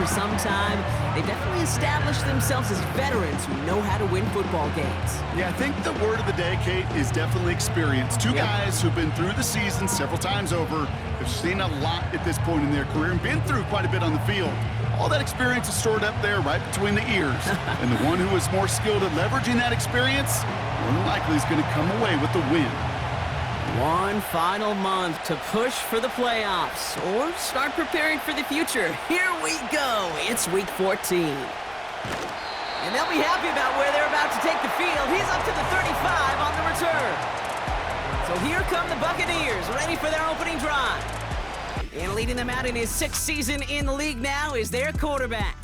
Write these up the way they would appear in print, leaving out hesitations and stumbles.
for some time, they've definitely established themselves as veterans who know how to win football games. Yeah, I think the word of the day, Kate, is definitely experience. Two guys who've been through the season several times over, have seen a lot at this point in their career and been through quite a bit on the field. All that experience is stored up there right between the ears. And the one who is more skilled at leveraging that experience, more than likely is going to come away with the win. One final month to push for the playoffs or start preparing for the future. Here we go. It's week 14. And they'll be happy about where they're about to take the field. He's up to the 35 on the return. So here come the Buccaneers, ready for their opening drive. And leading them out in his 6th season in the league now is their quarterback.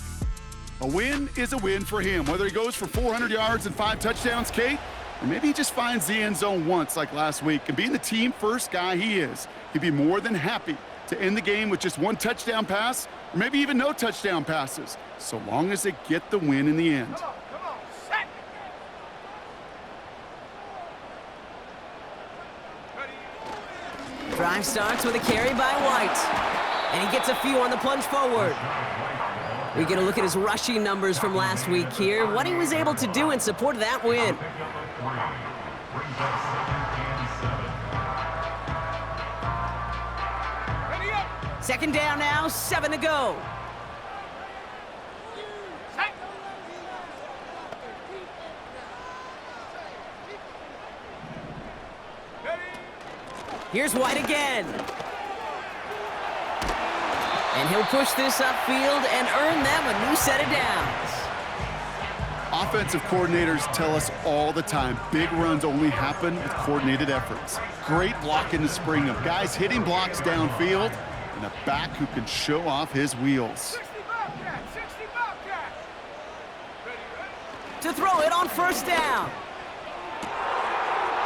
A win is a win for him, whether he goes for 400 yards and 5 touchdowns, Kate, or maybe he just finds the end zone once like last week. And being the team-first guy he is, he'd be more than happy to end the game with just 1 touchdown pass, or maybe even no touchdown passes, so long as they get the win in the end. Come on, set. Drive starts with a carry by White. And he gets a few on the plunge forward. We get a look at his rushing numbers from last week here, what he was able to do in support of that win. Second down now, 7 to go. Here's White again. And he'll push this upfield and earn them a new set of downs. Offensive coordinators tell us all the time, big runs only happen with coordinated efforts. Great block in the spring of guys hitting blocks downfield and a back who can show off his wheels. 60 Bobcat. To throw it on first down.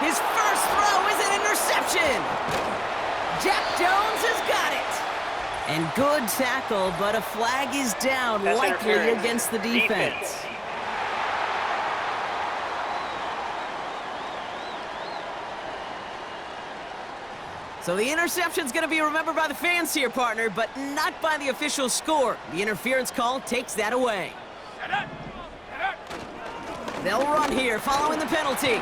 His first throw is an interception. Jack Jones has got it. And good tackle, but a flag is down, likely against the defense. So the interception's going to be remembered by the fans here, partner, but not by the official score. The interference call takes that away. They'll run here following the penalty.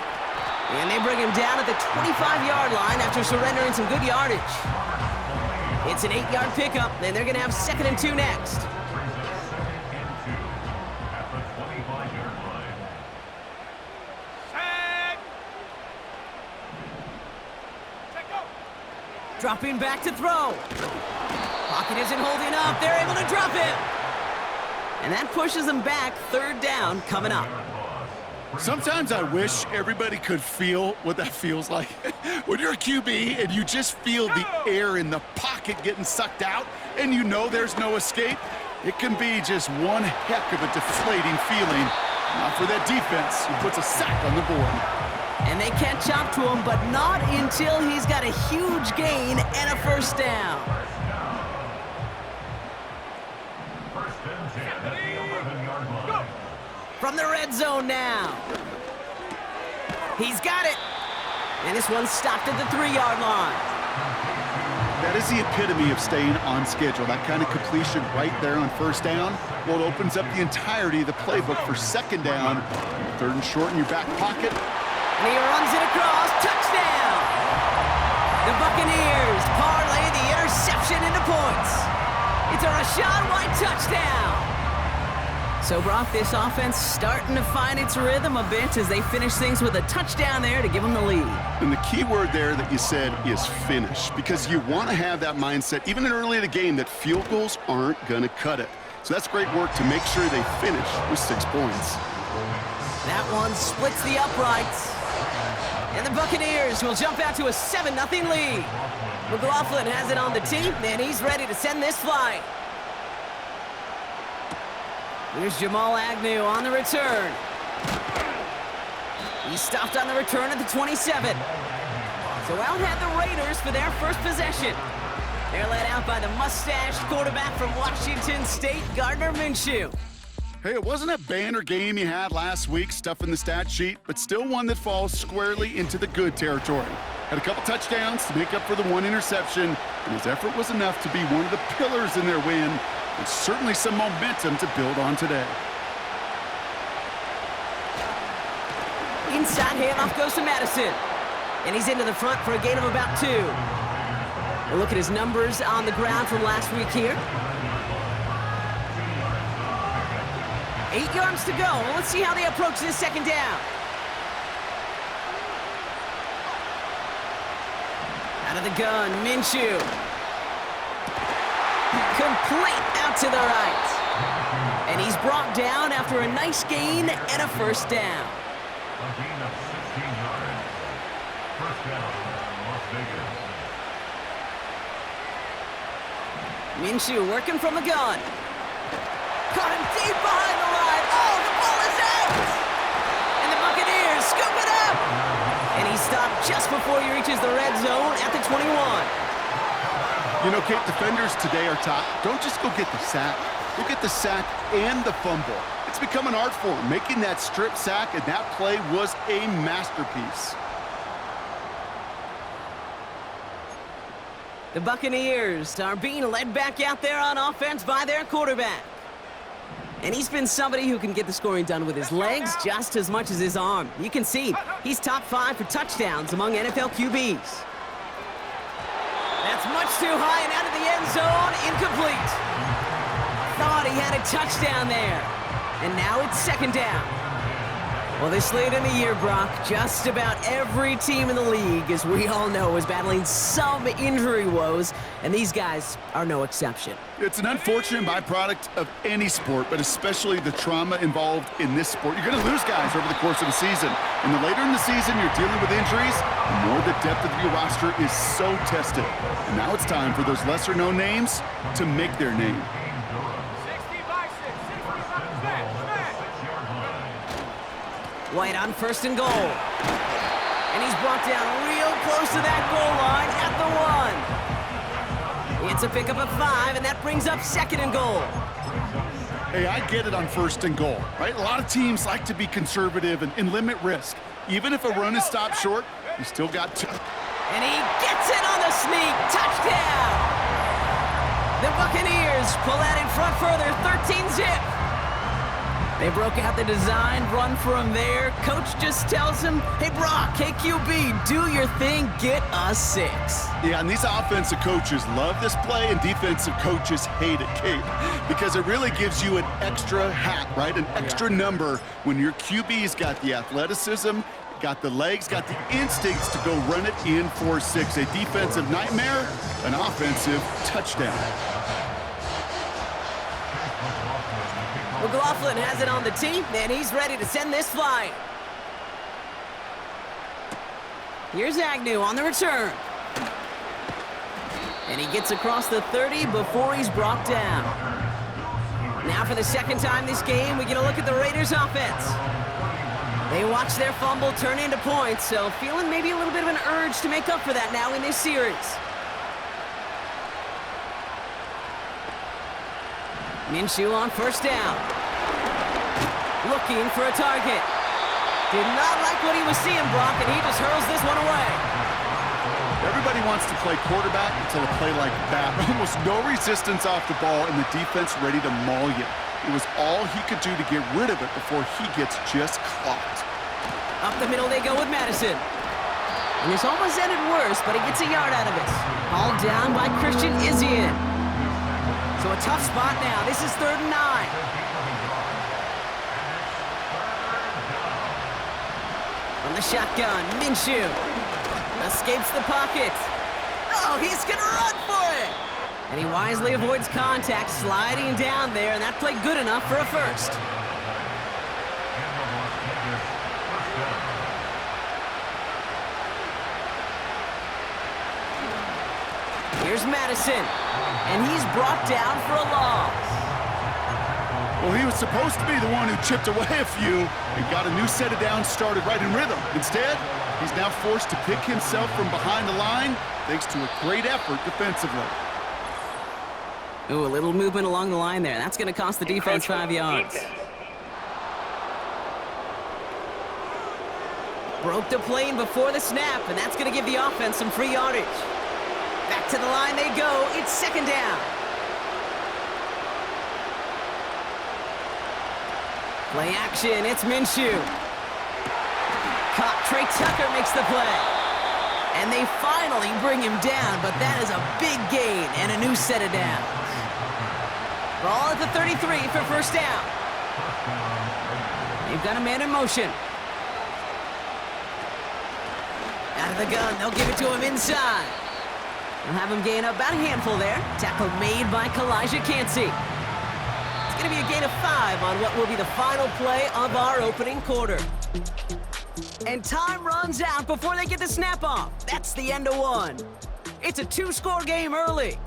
And they bring him down at the 25-yard line after surrendering some good yardage. It's an 8-yard pickup, and they're going to have 2nd and 2 next. Dropping back to throw. Pocket isn't holding up. They're able to drop him. And that pushes them back. 3rd down coming up. Sometimes I wish everybody could feel what that feels like. When you're a QB and you just feel the air in the pocket getting sucked out and you know there's no escape, it can be just one heck of a deflating feeling. Not for that defense who puts a sack on the board. And they catch up to him, but not until he's got a huge gain and a first down. From the red zone now. He's got it. And this one's stopped at the 3-yard line. That is the epitome of staying on schedule. That kind of completion right there on first down. Well, it opens up the entirety of the playbook for 2nd down. 3rd and short in your back pocket. And he runs it across. Touchdown! The Buccaneers parlay the interception into points. It's a Rachaad White touchdown. So, Brock, this offense starting to find its rhythm a bit as they finish things with a touchdown there to give them the lead. And the key word there that you said is finish, because you want to have that mindset, even early in the game, that field goals aren't going to cut it. So that's great work to make sure they finish with 6 points. That one splits the uprights. And the Buccaneers will jump out to a 7-0 lead. McLaughlin has it on the tee, and he's ready to send this flight. Here's Jamal Agnew on the return. He stopped on the return at the 27. So out had the Raiders for their first possession. They're led out by the mustached quarterback from Washington State, Gardner Minshew. Hey, it wasn't a banner game he had last week, stuffing the stat sheet, but still one that falls squarely into the good territory. Had a couple touchdowns to make up for the 1 interception, and his effort was enough to be one of the pillars in their win. And certainly some momentum to build on today. Inside handoff goes to Madison. And he's into the front for a gain of about 2. We'll look at his numbers on the ground from last week here. 8 yards to go. Well, let's see how they approach this second down. Out of the gun, Minshew. Complete out to the right. And he's brought down after a nice gain and a first down. A gain of 16 yards. First down, Las Vegas. Minshew working from the gun. Caught him deep behind the line. Oh, the ball is out! And the Buccaneers scoop it up! And he stopped just before he reaches the red zone at the 21. You know, Kate, defenders today are taught, don't just go get the sack. Go get the sack and the fumble. It's become an art form, making that strip sack, and that play was a masterpiece. The Buccaneers are being led back out there on offense by their quarterback. And he's been somebody who can get the scoring done with his legs just as much as his arm. You can see he's top 5 for touchdowns among NFL QBs. That's much too high and out of the end zone, incomplete. Thought he had a touchdown there. And now it's second down. Well, this late in the year, Brock, just about every team in the league, as we all know, is battling some injury woes, and these guys are no exception. It's an unfortunate byproduct of any sport, but especially the trauma involved in this sport. You're going to lose guys over the course of the season. And the later in the season you're dealing with injuries, the more the depth of your roster is so tested. And now it's time for those lesser-known names to make their name. 60 by 6, 60 by smash. White on first and goal. And he's brought down real close to that goal line at the 1. It's a pickup of 5, and that brings up second and goal. Hey, I get it on first and goal, right? A lot of teams like to be conservative and limit risk. Even if a run is stopped short, you still got 2. And he gets it on the sneak. Touchdown! The Buccaneers pull that in front further, 13-zip. They broke out the design run for him there. Coach just tells him, hey, Brock, hey, QB, do your thing, get us 6. Yeah, and these offensive coaches love this play, and defensive coaches hate it, Kate, because it really gives you an extra hat, right? An extra number when your QB's got the athleticism, got the legs, got the instincts to go run it in for 6. A defensive nightmare, an offensive touchdown. McLaughlin has it on the tee, and he's ready to send this flying. Here's Agnew on the return. And he gets across the 30 before he's brought down. Now for the second time this game, we get a look at the Raiders' offense. They watch their fumble turn into points, so feeling maybe a little bit of an urge to make up for that now in this series. Minshew on first down. Looking for a target. Did not like what he was seeing, Brock, and he just hurls this one away. Everybody wants to play quarterback until a play like that. Almost no resistance off the ball and the defense ready to maul you. It was all he could do to get rid of it before he gets just clocked. Up the middle they go with Madison. And this almost ended worse, but he gets a yard out of it. Hauled down by Christian Izien. So a tough spot now. This is 3rd and 9. From the shotgun, Minshew escapes the pocket. Oh, he's gonna run for it! And he wisely avoids contact, sliding down there, and that played good enough for a first. Here's Madison, and he's brought down for a loss. Well, he was supposed to be the one who chipped away a few and got a new set of downs started right in rhythm. Instead, he's now forced to pick himself from behind the line thanks to a great effort defensively. Ooh, a little movement along the line there. That's going to cost the defense 5 yards. Broke the plane before the snap, and that's going to give the offense some free yardage. Back to the line they go. It's second down. Play action, it's Minshew. Caught, Trey Tucker makes the play. And they finally bring him down, but that is a big gain and a new set of downs. Ball at the 33 for first down. They've got a man in motion. Out of the gun, they'll give it to him inside. They'll have him gain about a handful there. Tackle made by Kalijah Cansey. It's going to be a gain of 5 on what will be the final play of our opening quarter. And time runs out before they get the snap off. That's the end of one. It's a 2-score game early.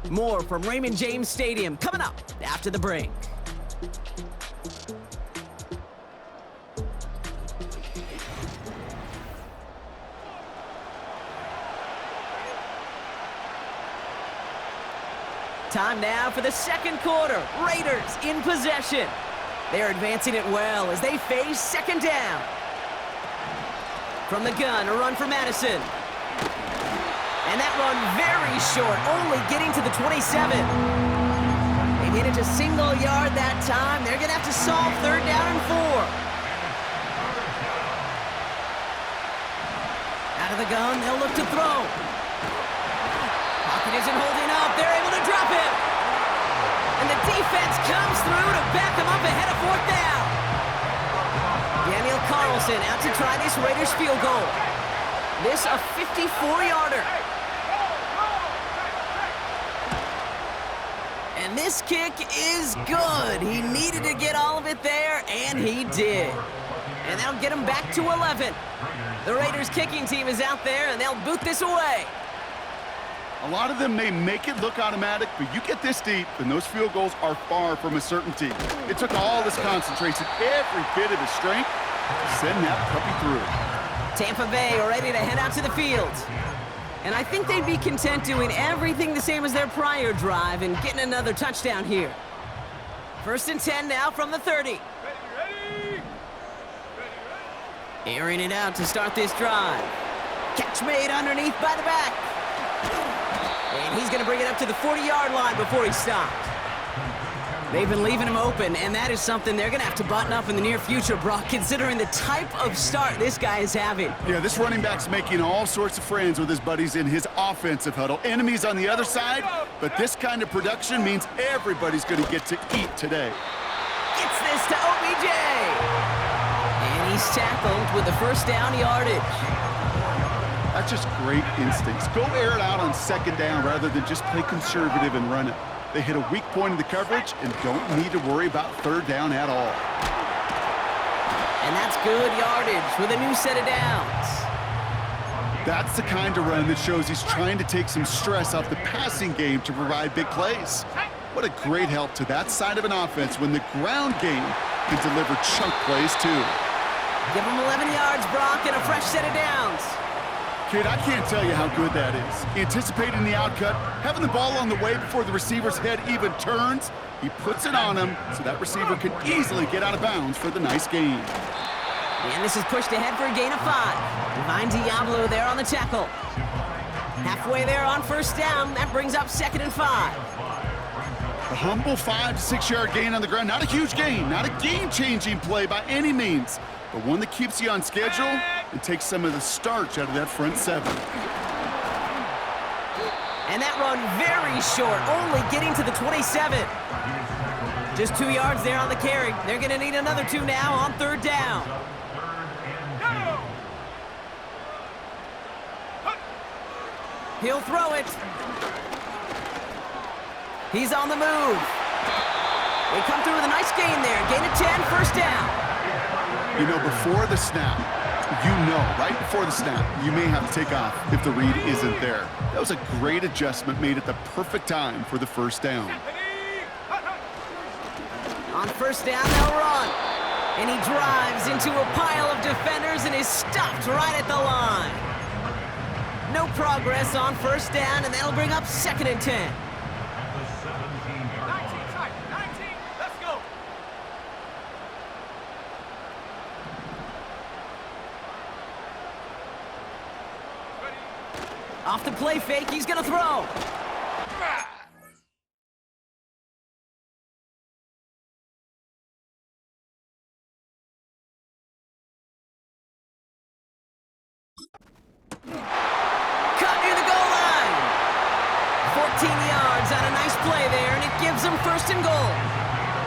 More from Raymond James Stadium coming up after the break. Time now for the second quarter. Raiders in possession. They're advancing it well as they face second down. From the gun, a run for Madison. And that run very short, only getting to the 27. They managed a single yard that time. They're going to have to solve third down and 4. Out of the gun, they'll look to throw. Pocket isn't holding up. They're able to drop it. And the defense comes through to back them up ahead of fourth down. Daniel Carlson out to try this Raiders field goal. This a 54-yarder. And this kick is good. He needed to get all of it there, and he did. And that'll get him back to 11. The Raiders kicking team is out there, and they'll boot this away. A lot of them may make it look automatic, but you get this deep, and those field goals are far from a certainty. It took all his concentration, every bit of his strength, to send that puppy through. Tampa Bay are ready to head out to the field. And I think they'd be content doing everything the same as their prior drive and getting another touchdown here. First and 10 now from the 30. Airing it out to start this drive. Catch made underneath by the back. And he's going to bring it up to the 40-yard line before he stopped. They've been leaving him open, and that is something they're going to have to button up in the near future, Brock, considering the type of start this guy is having. Yeah, this running back's making all sorts of friends with his buddies in his offensive huddle. Enemies on the other side, but this kind of production means everybody's going to get to eat today. Gets this to OBJ. And he's tackled with the first down yardage. That's just great instincts. Go air it out on second down rather than just play conservative and run it. They hit a weak point in the coverage and don't need to worry about third down at all. And that's good yardage with a new set of downs. That's the kind of run that shows he's trying to take some stress off the passing game to provide big plays. What a great help to that side of an offense when the ground game can deliver chunk plays too. Give him 11 yards, Brock, and a fresh set of downs. Kid, I can't tell you how good that is. Anticipating the outcut, having the ball on the way before the receiver's head even turns, he puts it on him so that receiver can easily get out of bounds for the nice gain. And this is pushed ahead for a gain of 5. Divine Diablo there on the tackle. Halfway there on first down, that brings up second and 5. A humble 5 to 6 yard gain on the ground. Not a huge gain, not a game-changing play by any means, but one that keeps you on schedule and takes some of the starch out of that front 7. And that run very short, only getting to the 27. Just 2 yards there on the carry. They're going to need another 2 now on third down. He'll throw it. He's on the move. They come through with a nice gain there. Gain of 10, first down. You know, before the snap, right before the snap, you may have to take off if the read isn't there. That was a great adjustment made at the perfect time for the first down. On first down, they'll run. And he drives into a pile of defenders and is stopped right at the line. No progress on first down, and that'll bring up second and 10. Off the play fake, he's going to throw. Caught near the goal line. 14 yards on a nice play there, and it gives them 1st and goal.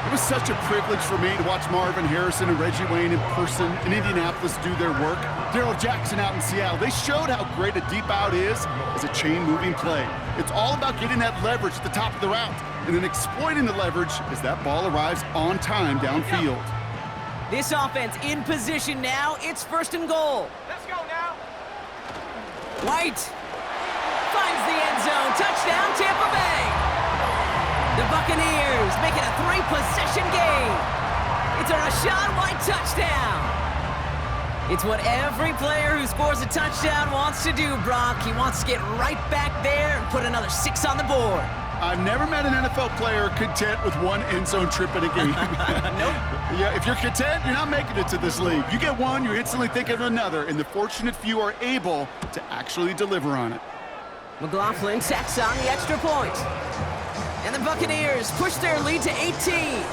It was such a privilege for me to watch Marvin Harrison and Reggie Wayne in person in Indianapolis do their work. Daryl Jackson out in Seattle. They showed how great a deep out is as a chain-moving play. It's all about getting that leverage at the top of the route and then exploiting the leverage as that ball arrives on time downfield. This offense in position now. It's 1st and goal. Let's go now. White finds the end zone. Touchdown, Tampa Bay. The Buccaneers make it a 3-possession game. It's a Rachaad White touchdown. It's what every player who scores a touchdown wants to do, Brock. He wants to get right back there and put another 6 on the board. I've never met an NFL player content with one end zone trip in a game. Nope. Yeah, if you're content, you're not making it to this league. You get one, you're instantly thinking of another, and the fortunate few are able to actually deliver on it. McLaughlin tacks on the extra point. And the Buccaneers push their lead to 18.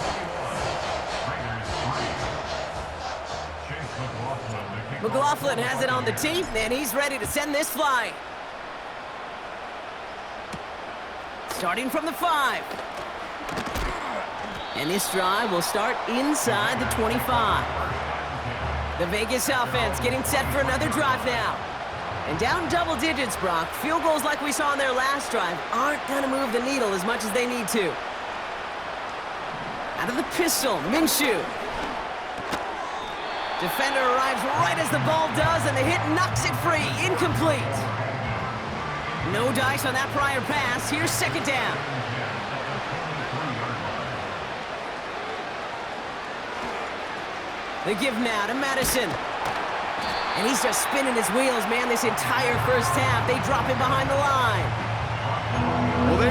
McLaughlin has it on the tee, and he's ready to send this flying. Starting from the 5. And this drive will start inside the 25. The Vegas offense getting set for another drive now. And down double digits, Brock. Field goals like we saw in their last drive aren't going to move the needle as much as they need to. Out of the pistol, Minshew. Defender arrives right as the ball does, and the hit knocks it free. Incomplete. No dice on that prior pass. Here's 2nd down. They give now to Madison. And he's just spinning his wheels, man, this entire 1st half. They drop him behind the line. Well, they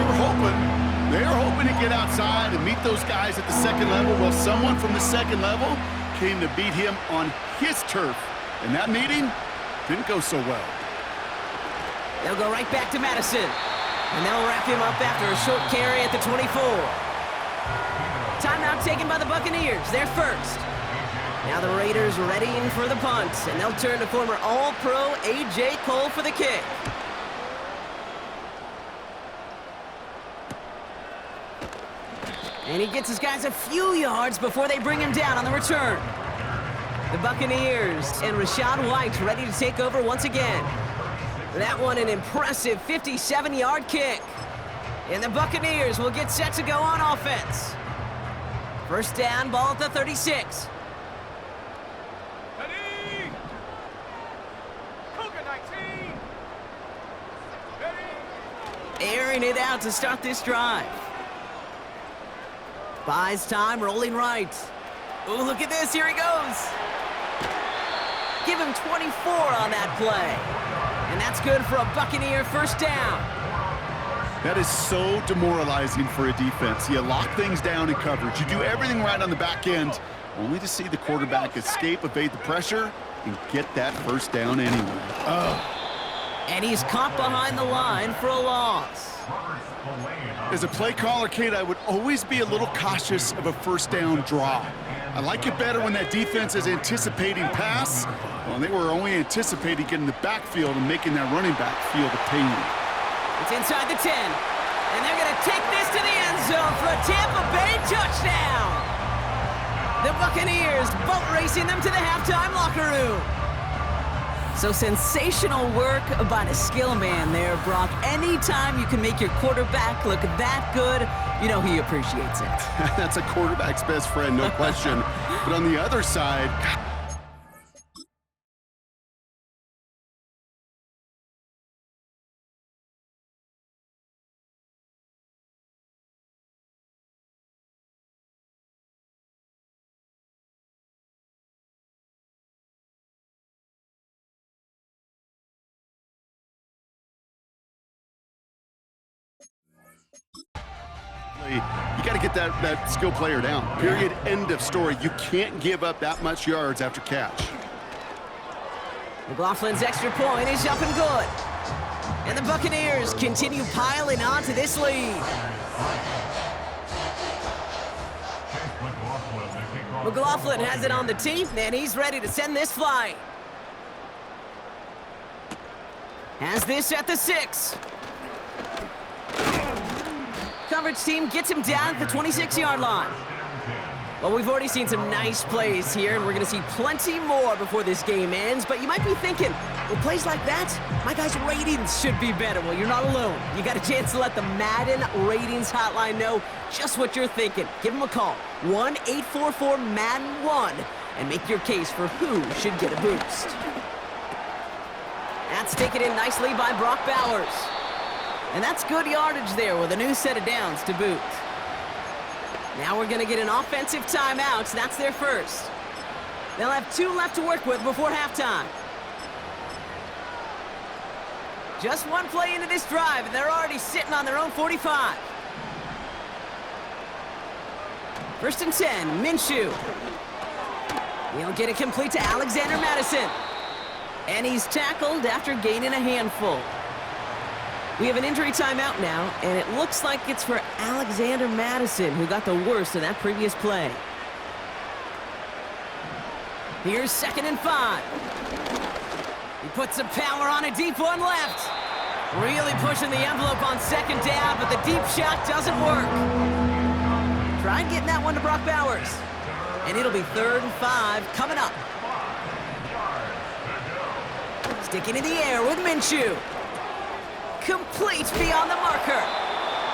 were hoping to get outside and meet those guys at the 2nd level. Well, someone from the 2nd level came to beat him on his turf. And that meeting didn't go so well. They'll go right back to Madison. And they'll wrap him up after a short carry at the 24. Timeout taken by the Buccaneers. They're first. Now the Raiders readying for the punt, and they'll turn to former All-Pro A.J. Cole for the kick. And he gets his guys a few yards before they bring him down on the return. The Buccaneers and Rachaad White ready to take over once again. That one an impressive 57-yard kick. And the Buccaneers will get set to go on offense. 1st down, ball at the 36. Ready. Cougar 19. Ready. Airing it out to start this drive. Buys time, rolling right. Oh, look at this, here he goes. Give him 24 on that play. And that's good for a Buccaneer 1st down. That is so demoralizing for a defense. You lock things down in coverage. You do everything right on the back end, only to see the quarterback escape, evade the pressure, and get that 1st down anyway. And he's caught behind the line for a loss. As a play caller, Kate, I would always be a little cautious of a 1st down draw. I like it better when that defense is anticipating pass. Well, they were only anticipating getting the backfield and making that running back feel the pain. It's inside the 10. And they're going to take this to the end zone for a Tampa Bay touchdown. The Buccaneers boat racing them to the halftime locker room. So sensational work by the skill man there, Brock. Anytime you can make your quarterback look that good, you know he appreciates it. That's a quarterback's best friend, no question. But on the other side, you got to get that skill player down. Period. End of story. You can't give up that much yards after catch. McLaughlin's extra point is up and good. And the Buccaneers continue piling on to this lead. McLaughlin has it on the tee, and he's ready to send this flying. Has this at the 6. Coverage team gets him down at the 26-yard line. Well, we've already seen some nice plays here, and we're going to see plenty more before this game ends. But you might be thinking, well, plays like that, my guys' ratings should be better. Well, you're not alone. You got a chance to let the Madden Ratings Hotline know just what you're thinking. Give them a call, 1-844-MADDEN-1, and make your case for who should get a boost. That's taken in nicely by Brock Bowers. And that's good yardage there with a new set of downs to boot. Now we're going to get an offensive timeout. That's their first. They'll have 2 left to work with before halftime. Just 1 play into this drive, and they're already sitting on their own 45. 1st and 10, Minshew. He'll get it complete to Alexander Madison. And he's tackled after gaining a handful. We have an injury timeout now, and it looks like it's for Alexander Madison, who got the worst of that previous play. Here's 2nd and 5. He puts some power on a deep one left. Really pushing the envelope on 2nd down, but the deep shot doesn't work. Tried getting that one to Brock Bowers. And it'll be 3rd and 5 coming up. Sticking in the air with Minshew. Complete beyond the marker.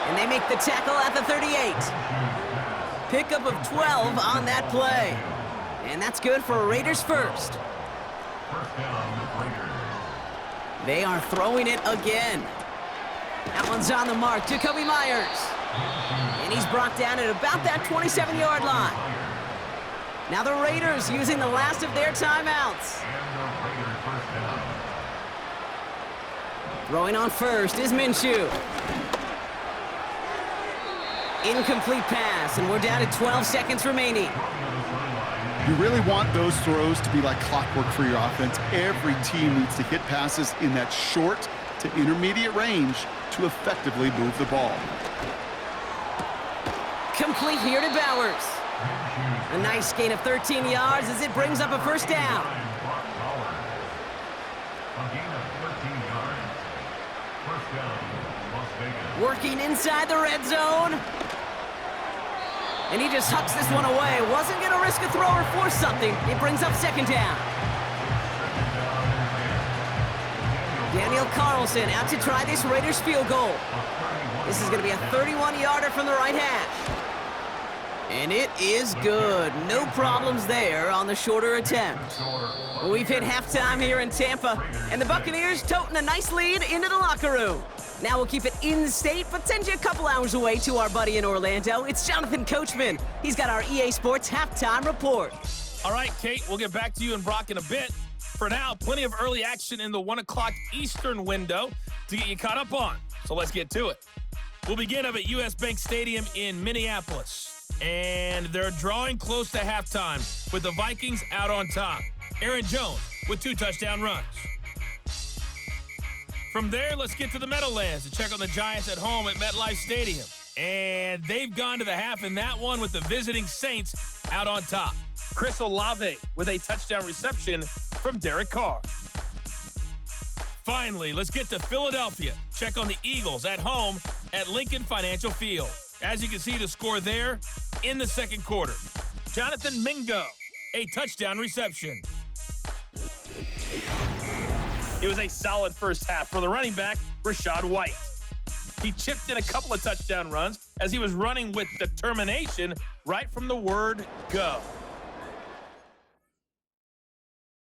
And they make the tackle at the 38. Pickup of 12 on that play. And that's good for Raiders first. They are throwing it again. That one's on the mark. Jacoby Myers. And he's brought down at about that 27-yard line. Now the Raiders using the last of their timeouts. Throwing on first is Minshew. Incomplete pass, and we're down to 12 seconds remaining. You really want those throws to be like clockwork for your offense. Every team needs to hit passes in that short to intermediate range to effectively move the ball. Complete here to Bowers. A nice gain of 13 yards as it brings up a 1st down. Working inside the red zone. And he just hucks this one away. Wasn't going to risk a throw or force something. It brings up 2nd down. Daniel Carlson out to try this Raiders field goal. This is going to be a 31-yarder from the right hash. And it is good. No problems there on the shorter attempt. We've hit halftime here in Tampa, and the Buccaneers toting a nice lead into the locker room. Now we'll keep it in state, but send you a couple hours away to our buddy in Orlando. It's Jonathan Coachman. He's got our EA Sports halftime report. All right, Kate, we'll get back to you and Brock in a bit. For now, plenty of early action in the 1 o'clock Eastern window to get you caught up on. So let's get to it. We'll begin up at US Bank Stadium in Minneapolis. And they're drawing close to halftime with the Vikings out on top. Aaron Jones with 2 touchdown runs. From there, let's get to the Meadowlands to check on the Giants at home at MetLife Stadium. And they've gone to the half in that one with the visiting Saints out on top. Chris Olave with a touchdown reception from Derek Carr. Finally, let's get to Philadelphia. Check on the Eagles at home at Lincoln Financial Field. As you can see, the score there in the 2nd quarter. Jonathan Mingo, a touchdown reception. It was a solid first half for the running back, Rachaad White. He chipped in a couple of touchdown runs as he was running with determination right from the word go.